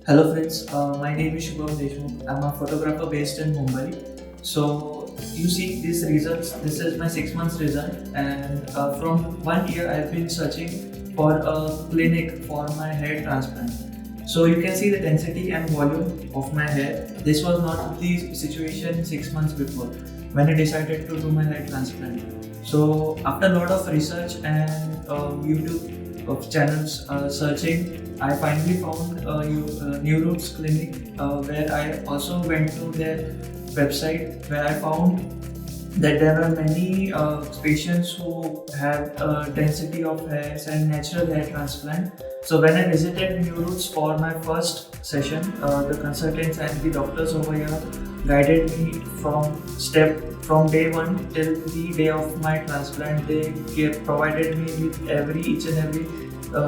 Hello friends, my name is Shubham Deshmukh. I'm a photographer based in Mumbai. So you see these results, this is my 6 months result, and from 1 year I've been searching for a clinic for my hair transplant. So you can see the density and volume of my hair. This was not the situation 6 months before when I decided to do my hair transplant. So after a lot of research and YouTube of channels searching, I finally found New Roots Clinic, where I also went to their website, where I found that there are many patients who have density of hairs and natural hair transplant. So when I visited New Roots for my first session, the consultants and the doctors over here guided me from day one till the day of my transplant. They provided me with each and every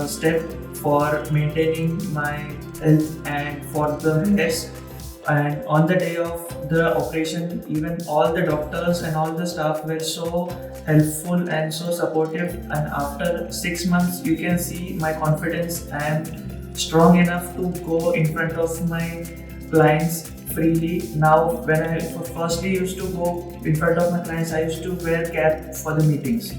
step for maintaining my health and for the hairs. And on the day of the operation, even all the doctors and all the staff were so helpful and so supportive. And after 6 months, you can see my confidence. I am strong enough to go in front of my clients freely. Now, when I firstly used to go in front of my clients, I used to wear cap for the meetings.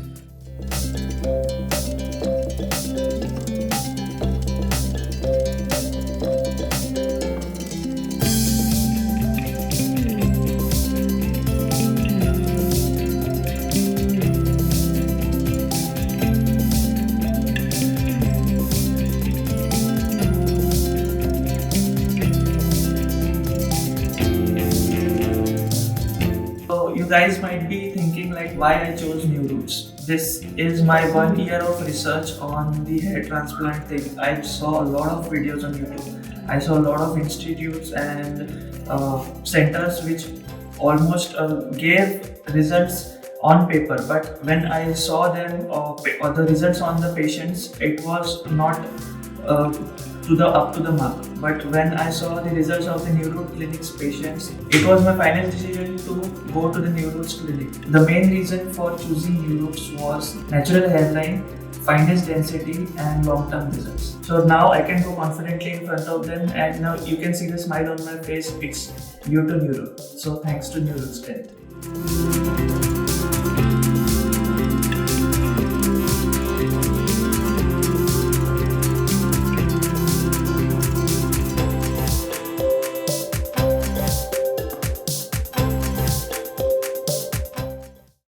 You guys might be thinking like why I chose New Roots. This is my 1 year of research on the hair transplant thing. I saw a lot of videos on YouTube. I saw a lot of institutes and centers which almost gave results on paper, but when I saw them or the results on the patients, it was not up to the mark. But when I saw the results of the New Roots Clinic's patients, it was my final decision to go to the New Roots Clinic. The main reason for choosing New Roots was natural hairline, finest density and long-term results. So now I can go confidently in front of them, and now you can see the smile on my face. It's due to New Roots. So thanks to New Roots Clinic.